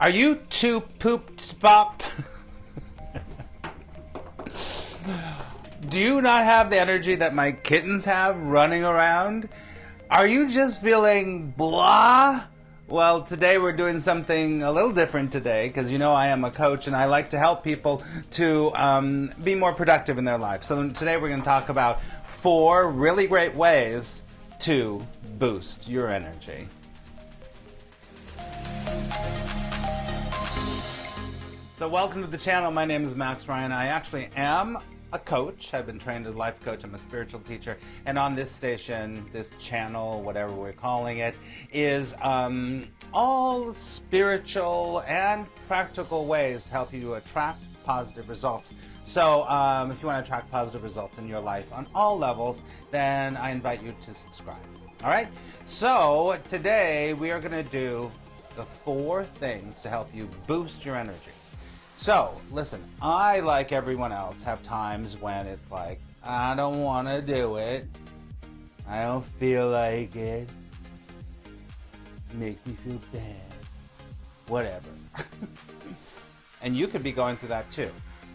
Are you too pooped pop? Do you not have the energy that my kittens have running around? Are you just feeling blah? Well, today we're doing something a little different today because you know I am a coach and I like to help people to be more productive in their life. So today we're going to talk about 4 really great ways to boost your energy. So welcome to the channel. My name is Max Ryan. I actually am a coach. I've been trained as a life coach. I'm a spiritual teacher. And on this station, this channel, whatever we're calling it, is all spiritual and practical ways to help you to attract positive results. So if you want to attract positive results in your life on all levels, then I invite you to subscribe. All right? So today we are going to do the 4 things to help you boost your energy. So, listen, I, like everyone else, have times when it's like, I don't want to do it. I don't feel like it. Makes me feel bad. Whatever. And you could be going through that too.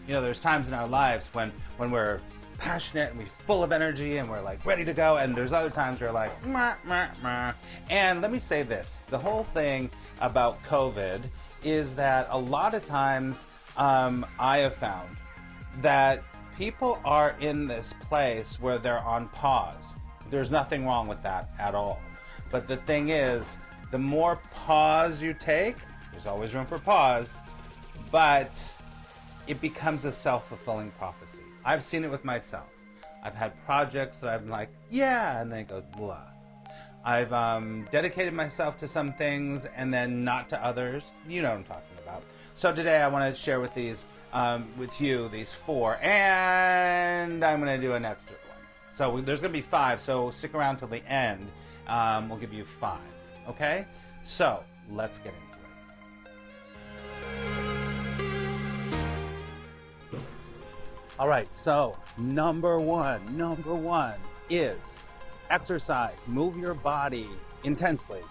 You know, there's times in our lives when we're passionate and we're full of energy and we're like ready to go, and there's other times where we're like, meh, meh, meh. And let me say this, the whole thing about COVID is that a lot of times I have found that people are in this place where they're on pause. There's nothing wrong with that at all. But the thing is, the more pause you take, there's always room for pause, but it becomes a self-fulfilling prophecy. I've seen it with myself. I've had projects that I'm like, yeah, and then it goes blah. I've dedicated myself to some things and then not to others. You know what I'm talking about. So today I want to share with you these 4, and I'm going to do an extra one. So there's going to be 5, so stick around till the end. We'll give you 5, okay? So let's get into it. All right, so number one is exercise. Move your body intensely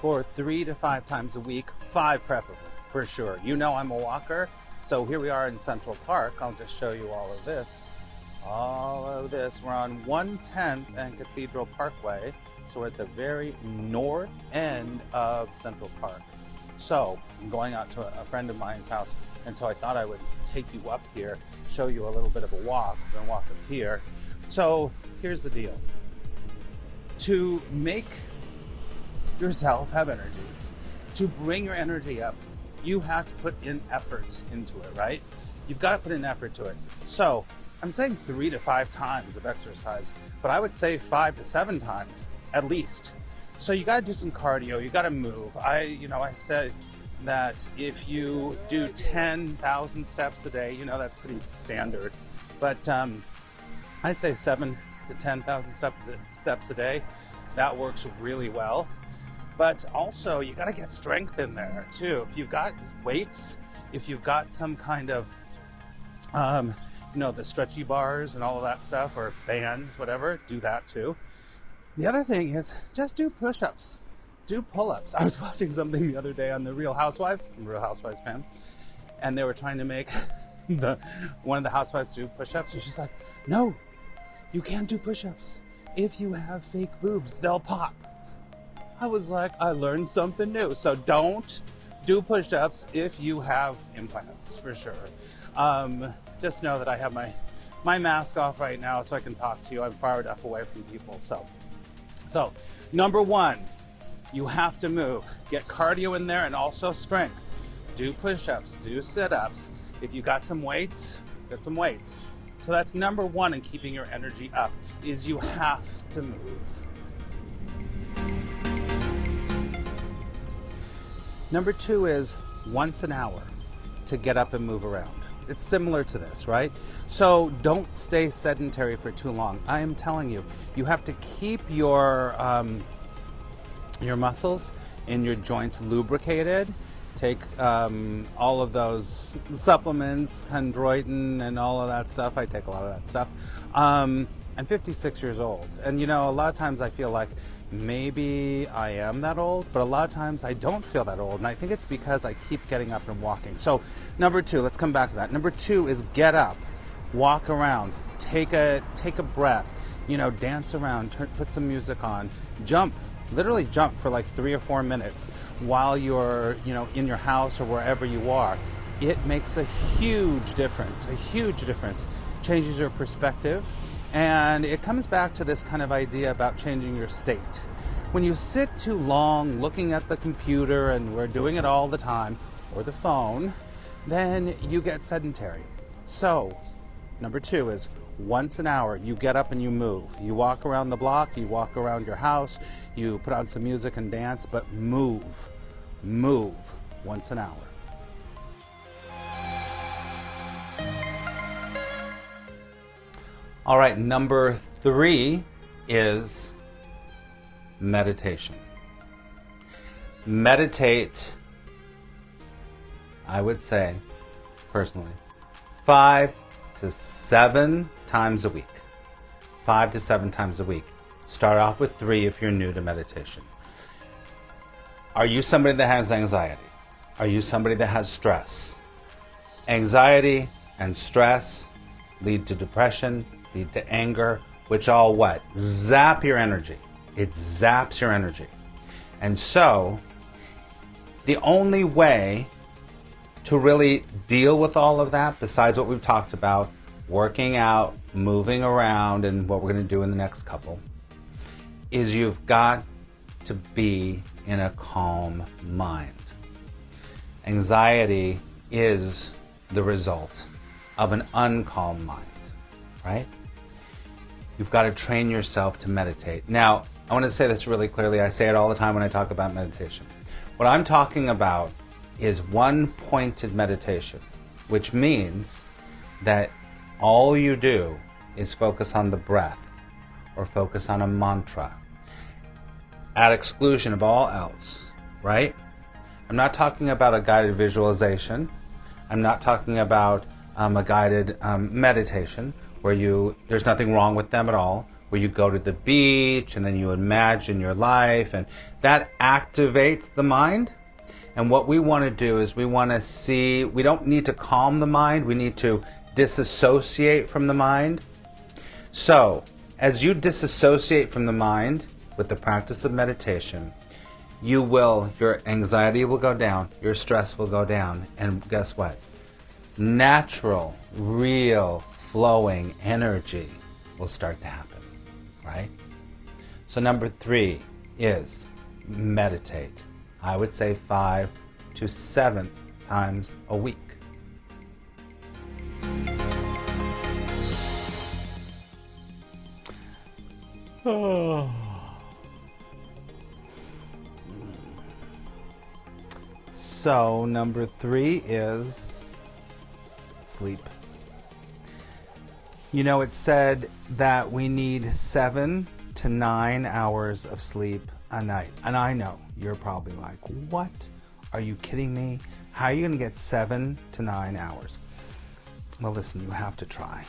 for 3 to 5 times a week, 5 preferably, for sure. You know I'm a walker, so here we are in Central Park. I'll just show you all of this. We're on 110th and Cathedral Parkway, so we're at the very north end of Central Park. So I'm going out to a friend of mine's house, and so I thought I would take you up here, show you a little bit of a walk. We're gonna walk up here. So here's the deal. To make yourself have energy, to bring your energy up, you have to put in effort into it, right? You've got to put in effort to it. So I'm saying 3 to 5 times of exercise, but I would say 5 to 7 times at least. So you got to do some cardio, you got to move. I said that if you do 10,000 steps a day, that's pretty standard, but I say 7 to 10,000 steps a day. That works really well. But also you got to get strength in there too. If you've got weights, if you've got some kind of the stretchy bars and all of that stuff, or bands, whatever, do that too. The other thing is just do push-ups, do pull-ups. I was watching something the other day on the Real Housewives. I'm a Real Housewives fan, and they were trying to make one of the housewives do push-ups, and she's like, no, you can't do push-ups. If you have fake boobs, they'll pop. I was like, I learned something new. So don't do push-ups if you have implants, for sure. Just know that I have my mask off right now so I can talk to you. I'm far enough away from people. So number 1, you have to move. Get cardio in there and also strength. Do push-ups, do sit-ups. If you got some weights, get some weights. So that's number 1 in keeping your energy up, is you have to move. Number 2 is once an hour to get up and move around. It's similar to this, right? So don't stay sedentary for too long. I am telling you, you have to keep your muscles and your joints lubricated. Take all of those supplements, chondroitin and all of that stuff. I take a lot of that stuff. I'm 56 years old, and a lot of times I feel like maybe I am that old, but a lot of times I don't feel that old, and I think it's because I keep getting up and walking. So number 2, let's come back to that. Number 2 is get up, walk around, take a breath, dance around, put some music on, jump, literally jump for like 3 or 4 minutes while you're, in your house or wherever you are. It makes a huge difference, changes your perspective. And it comes back to this kind of idea about changing your state. When you sit too long looking at the computer, and we're doing it all the time, or the phone, then you get sedentary. So, number 2 is once an hour, you get up and you move. You walk around the block, you walk around your house, you put on some music and dance, but move once an hour. All right, number 3 is meditation. Meditate, I would say, personally, 5 to 7 times a week. 5 to 7 times a week. Start off with 3 if you're new to meditation. Are you somebody that has anxiety? Are you somebody that has stress? Anxiety and stress lead to depression, lead to anger, which all what? Zap your energy. It zaps your energy. And so, the only way to really deal with all of that, besides what we've talked about, working out, moving around, and what we're going to do in the next couple, is you've got to be in a calm mind. Anxiety is the result of an uncalm mind, right? You've got to train yourself to meditate. Now, I want to say this really clearly. I say it all the time when I talk about meditation. What I'm talking about is one-pointed meditation, which means that all you do is focus on the breath or focus on a mantra at exclusion of all else, right? I'm not talking about a guided visualization. I'm not talking about a guided meditation where there's nothing wrong with them at all, where you go to the beach and then you imagine your life, and that activates the mind. And what we want to do is we don't need to calm the mind, we need to disassociate from the mind. So, as you disassociate from the mind with the practice of meditation, your anxiety will go down, your stress will go down, and guess what? Natural, real, flowing energy will start to happen, right? So number 3 is meditate. I would say 5 to 7 times a week. So number 3 is sleep. It said that we need 7 to 9 hours of sleep a night. And I know you're probably like, what? Are you kidding me? How are you going to get 7 to 9 hours? Well, listen, you have to try.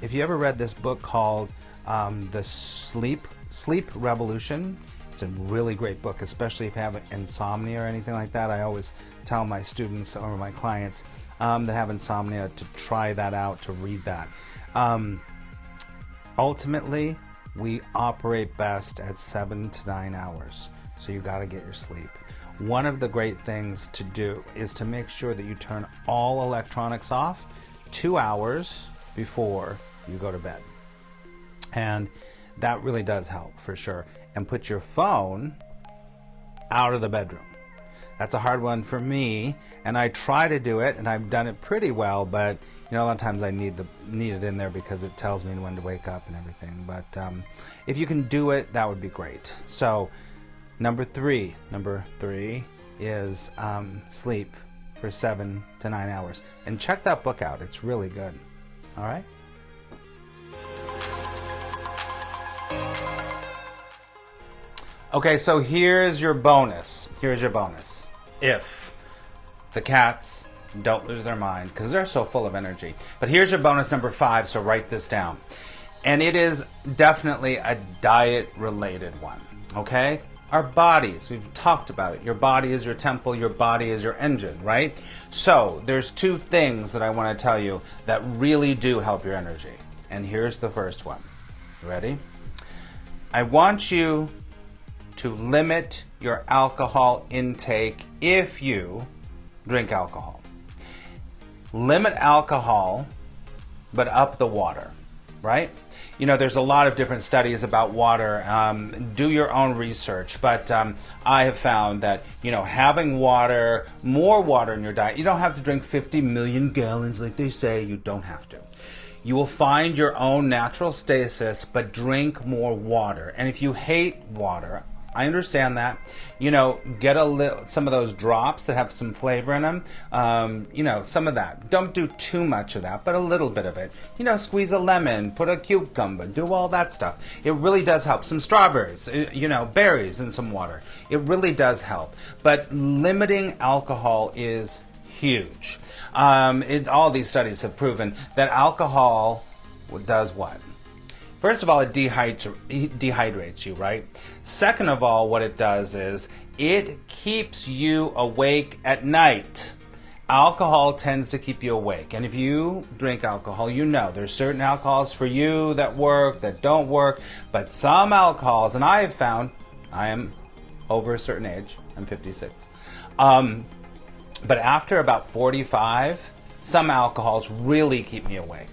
If you ever read this book called The Sleep Revolution, it's a really great book, especially if you have insomnia or anything like that. I always tell my students or my clients that have insomnia to try that out, to read that. Ultimately, we operate best at 7 to 9 hours, so you got to get your sleep. One of the great things to do is to make sure that you turn all electronics off 2 hours before you go to bed. And that really does help for sure. And put your phone out of the bedroom. That's a hard one for me, and I try to do it, and I've done it pretty well, but a lot of times I need it in there because it tells me when to wake up and everything. But if you can do it, that would be great. So number three is sleep for 7 to 9 hours. And check that book out. It's really good. All right? Okay, so here's your bonus. If the cats don't lose their mind, because they're so full of energy. But here's your bonus number 5, so write this down. And it is definitely a diet-related one, okay? Our bodies, we've talked about it. Your body is your temple, your body is your engine, right? So there's two things that I want to tell you that really do help your energy. And here's the first one. Ready? I want you to limit your alcohol intake if you drink alcohol. Limit alcohol, but up the water, right? You know, there's a lot of different studies about water. Do your own research, but I have found that, you know, having water, more water in your diet, you don't have to drink 50 million gallons like they say. You don't have to. You will find your own natural stasis, but drink more water. And if you hate water, I understand that. You know, get some of those drops that have some flavor in them. You know, some of that. Don't do too much of that, but a little bit of it. You know, squeeze a lemon, put a cucumber, do all that stuff. It really does help. Some strawberries, you know, berries in some water. It really does help. But limiting alcohol is huge. All these studies have proven that alcohol does what? First of all, it dehydrates you, right? Second of all, what it does is it keeps you awake at night. Alcohol tends to keep you awake. And if you drink alcohol, you know there's certain alcohols for you that work, that don't work. But some alcohols, and I have found, I am over a certain age, I'm 56. But after about 45, some alcohols really keep me awake.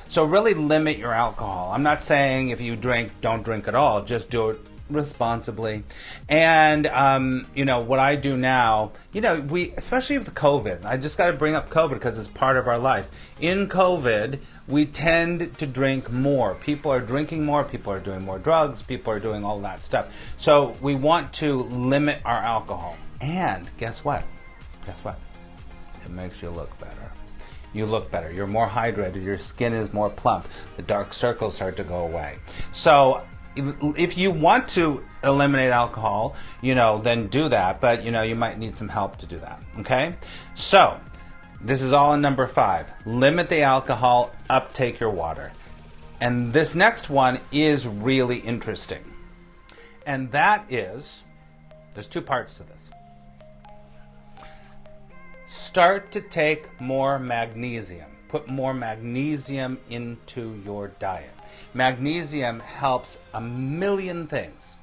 So really limit your alcohol. I'm not saying if you drink, don't drink at all. Just do it responsibly. And, you know, what I do now, you know, especially with COVID, I just got to bring up COVID because it's part of our life. In COVID, we tend to drink more. People are drinking more. People are doing more drugs. People are doing all that stuff. So we want to limit our alcohol. And guess what? Guess what? It makes you look better. You look better. You're more hydrated. Your skin is more plump. The dark circles start to go away. So if you want to eliminate alcohol, you know, then do that. But, you know, you might need some help to do that. Okay? So this is all in number 5. Limit the alcohol, uptake your water. And this next one is really interesting. And that is, there's 2 parts to this. Start to take more magnesium. Put more magnesium into your diet. Magnesium helps a million things.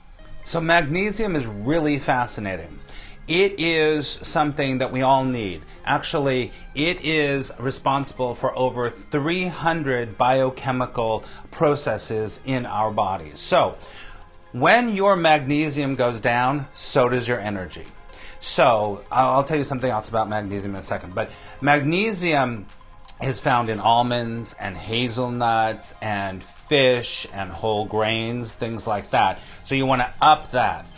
So magnesium is really fascinating. It is something that we all need. Actually, it is responsible for over 300 biochemical processes in our bodies. So when your magnesium goes down, so does your energy. So I'll tell you something else about magnesium in a second. But magnesium is found in almonds and hazelnuts and fish and whole grains, things like that. So you want to up that.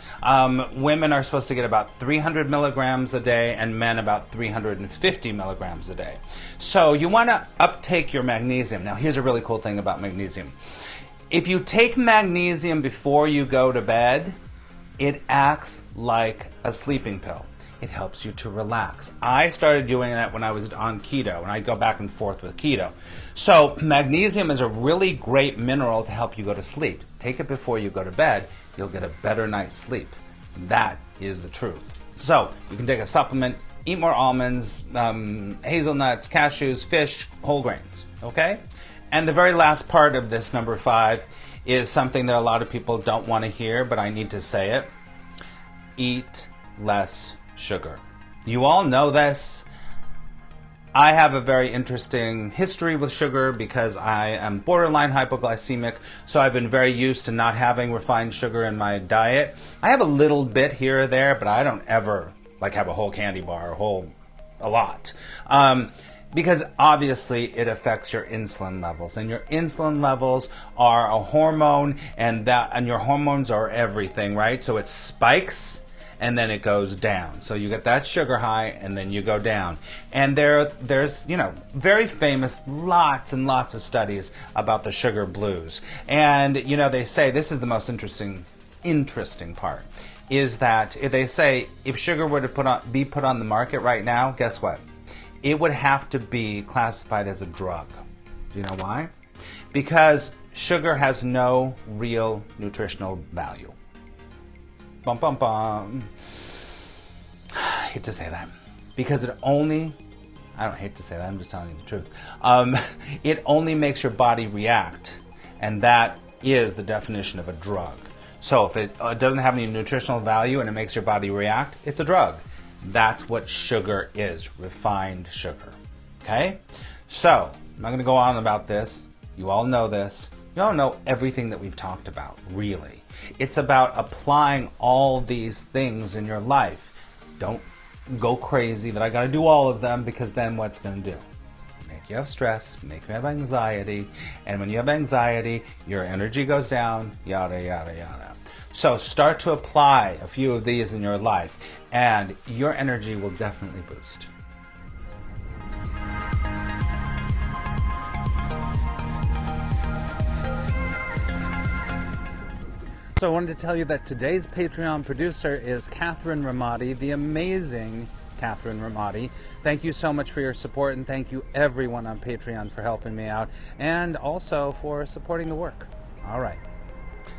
Women are supposed to get about 300 milligrams a day and men about 350 milligrams a day. So you want to uptake your magnesium. Now here's a really cool thing about magnesium. If you take magnesium before you go to bed, it acts like a sleeping pill. It helps you to relax. I started doing that when I was on keto, and I go back and forth with keto. So magnesium is a really great mineral to help you go to sleep. Take it before you go to bed, you'll get a better night's sleep. That is the truth. So you can take a supplement, eat more almonds, hazelnuts, cashews, fish, whole grains, okay? And the very last part of this number 5 is something that a lot of people don't want to hear, but I need to say it. Eat less sugar. You all know this. I have a very interesting history with sugar because I am borderline hypoglycemic, so I've been very used to not having refined sugar in my diet. I have a little bit here or there, but I don't ever have a whole candy bar or a lot. Because obviously it affects your insulin levels, and your insulin levels are a hormone, and your hormones are everything, right? So it spikes and then it goes down. So you get that sugar high and then you go down. And there's very famous lots and lots of studies about the sugar blues. And they say this is the most interesting part is that they say if sugar were to be put on the market right now, guess what? It would have to be classified as a drug. Do you know why? Because sugar has no real nutritional value. Bum, bum, bum. I hate to say that. Because I don't hate to say that, I'm just telling you the truth. It only makes your body react. And that is the definition of a drug. So if it doesn't have any nutritional value and it makes your body react, it's a drug. That's what sugar is, refined sugar. Okay? So, I'm not going to go on about this. You all know this. You all know everything that we've talked about, really. It's about applying all these things in your life. Don't go crazy that I got to do all of them, because then what's going to do? Make you have stress, make you have anxiety, and when you have anxiety, your energy goes down, yada, yada, yada. So start to apply a few of these in your life, and your energy will definitely boost. So I wanted to tell you that today's Patreon producer is Catherine Ramadi, the amazing Catherine Ramadi. Thank you so much for your support, and thank you everyone on Patreon for helping me out, and also for supporting the work. All right.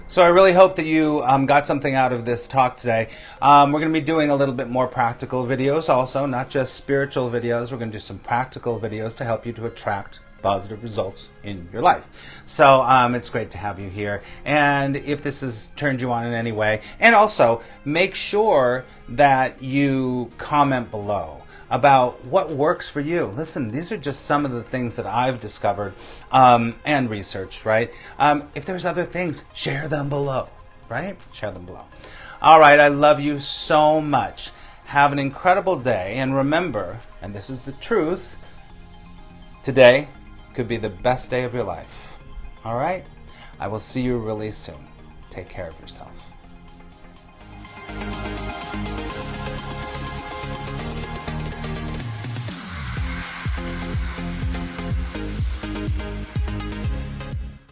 So I really hope that you got something out of this talk today. We're going to be doing a little bit more practical videos also, not just spiritual videos. We're going to do some practical videos to help you to attract positive results in your life. So it's great to have you here. And if this has turned you on in any way, and also make sure that you comment below about what works for you. Listen, these are just some of the things that I've discovered and researched, right? If there's other things, share them below, right? Share them below. All right, I love you so much. Have an incredible day, and remember, and this is the truth, today could be the best day of your life. All right? I will see you really soon. Take care of yourself.